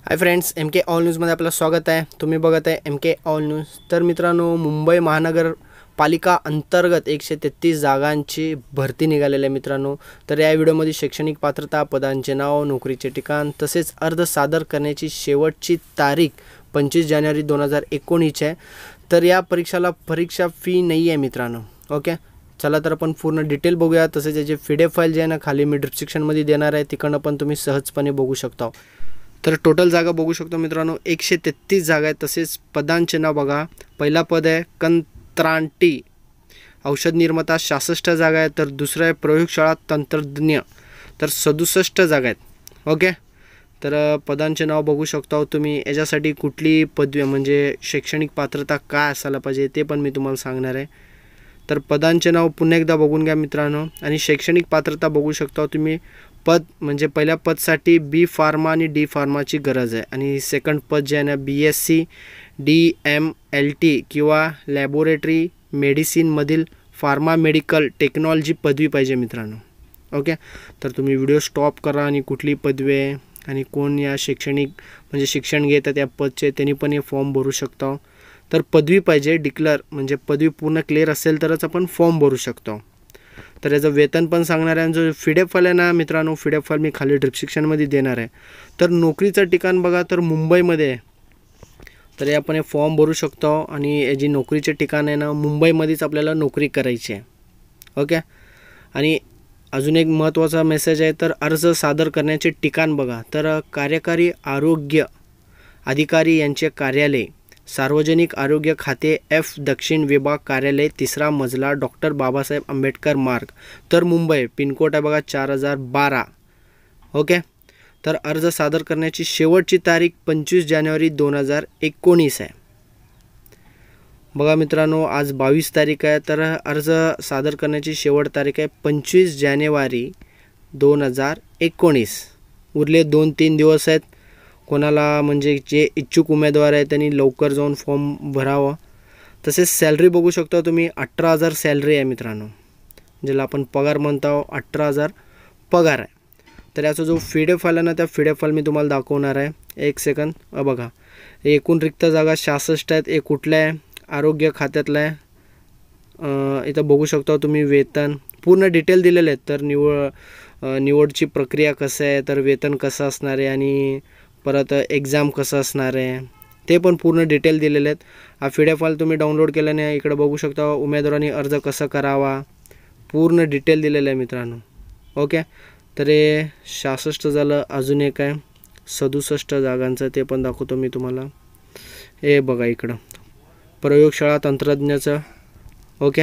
Hi friends, M के all न्यूजमध्ये आपलं स्वागत आहे। तुम्ही बघत आहे एम के ऑल न्यूज। तर मित्रांनो, मुंबई महानगरपालिका अंतर्गत 133 जागांची भरती निघालेली आहे मित्रांनो। तर या व्हिडिओमध्ये शैक्षणिक पात्रता, पदांचे नाव, नोकरीचे ठिकाण तसेच अर्ज सादर करण्याची शेवटची तारीख 25 जानेवारी 2019 आहे। तर या परीक्षा फी नाही आहे मित्रांनो। ओके, चला तर आपण पूर्ण डिटेल बघूया। तसेच याचे PDF फाईल जे आहे ना, खाली मी डिस्क्रिप्शनमध्ये देणार आहे, तिकडनं पण तुम्ही सहजपणे बघू शकता। तर टोटल जागा बघू शकतो मित्रांनो, 133 जागा आहेत। तसेच पदांचे नाव बघा, पहिला पद आहे कंत्राटी औषध निर्माता, 66 जागा आहेत। तर दुसरा आहे प्रयोगशाळा तंत्रज्ञ, तर 67 जागा आहेत। ओके, तर पदांचे नाव बघू शकता तुम्ही। याच्यासाठी कुठली पदवी म्हणजे शैक्षणिक पात्रता काय असायला पाहिजे ते पण मी तुम्हाला सांगणार आहे। तर पदांचे नाव पुन्हा एकदा बघून घ्या मित्रांनो, आणि शैक्षणिक पात्रता बघू शकता तुम्ही। पद म्हणजे पहिल्या पदसाठी बी फार्मा आणि डी फार्माची गरज आहे, आणि सेकंड पद जे आहे ना BSc DMLT किंवा लॅबोरेटरी मेडिसिनमधील फार्मा मेडिकल टेक्नॉलॉजी पदवी पाहिजे मित्रांनो। ओके, तर तुम्ही व्हिडिओ स्टॉप करा आणि कुठली पदवी आहे आणि कोण या शैक्षणिक म्हणजे शिक्षण घेतात या पदचे त्यांनी पण हे फॉर्म भरू शकता। तर पदवी पाहिजे डिक्लेअर, म्हणजे पदवी पूर्ण क्लिअर असेल तरच आपण फॉर्म भरू शकतो। तर याचं वेतन पण सांगणार आहे, आणि जो PDF फाईल आहे ना मित्रांनो, PDF फाईल मी खाली डिस्क्रिप्शनमध्ये देणार आहे। तर नोकरीचं ठिकाण बघा, तर मुंबईमध्ये आहे। तर हे आपण हे फॉर्म भरू शकतो, आणि याची नोकरीचे ठिकाण आहे ना मुंबईमध्येच आपल्याला नोकरी करायची आहे। ओके, आणि अजून एक महत्त्वाचा मेसेज आहे, तर अर्ज सादर करण्याचे ठिकाण बघा, तर कार्यकारी आरोग्य अधिकारी यांचे कार्यालय, सार्वजनिक आरोग्य खाते F दक्षिण विभाग कार्यालय, 3रा मजला, डॉक्टर बाबासाहेब आंबेडकर मार्ग, तर मुंबई, पिनकोड आहे बघा 4012। ओके, तर अर्ज सादर करण्याची शेवटची तारीख 25 जानेवारी 2019 आहे। बघा मित्रांनो, आज 22 तारीख आहे, तर अर्ज सादर करण्याची शेवट तारीख आहे 25 जानेवारी 2019। उरले 2-3 दिवस आहेत। कोणाला म्हणजे जे इच्छुक उमेदवार आहेत त्यांनी लवकर जाऊन फॉर्म भरावा। तसेच सॅलरी बघू शकता तुम्ही, 18,000 सॅलरी आहे मित्रांनो, ज्याला आपण पगार म्हणतो, 18,000 पगार आहे। तर याचा जो PDF फाईल आहे ना, त्या PDF फाईल मी तुम्हाला दाखवणार आहे। एक सेकंद, बघा, एकूण रिक्त जागा 66 आहेत। एक कुठल्या आहे, आरोग्य खात्यातला आहे। इथं बघू शकता तुम्ही वेतन पूर्ण डिटेल दिलेले आहेत। तर निवडची प्रक्रिया कसं आहे, तर वेतन कसं असणार आहे, आणि परत एक्झाम कसं असणार आहे ते पण पूर्ण डिटेल दिलेले आहेत। हा PDF फाईल तुम्ही डाउनलोड केल्याने इकडे बघू शकता उमेदवारांनी अर्ज कसा करावा, पूर्ण डिटेल दिलेलं आहे मित्रांनो। ओके, तर हे 66 झालं, अजून एक आहे 67 जागांचं, ते पण दाखवतो मी तुम्हाला। हे बघा इकडं प्रयोगशाळा तंत्रज्ञाचं। ओके,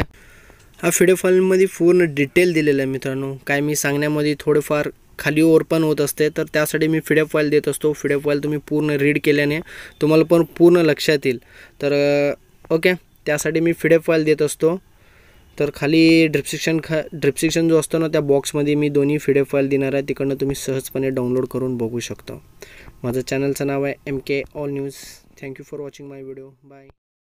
हा PDF फाईलमध्ये पूर्ण डिटेल दिलेलं आहे मित्रांनो। काय मी सांगण्यामध्ये थोडेफार खाली ओर पण होत असते, तर त्यासाठी मी PDF फाईल देत असतो। PDF फाईल तुम्ही पूर्ण रीड केल्याने तुम्हाला पण पूर्ण लक्षात येईल। तर ओके, त्यासाठी मी PDF फाईल देत असतो। तर खाली डिस्क्रिप्शन जो असतो ना, त्या बॉक्समध्ये मी दोन्ही PDF फाईल देणार आहे, तिकडनं तुम्ही सहजपणे डाउनलोड करून बघू शकता। माझं चॅनलचं नाव आहे MK all news. Thank you for watching my video, bye.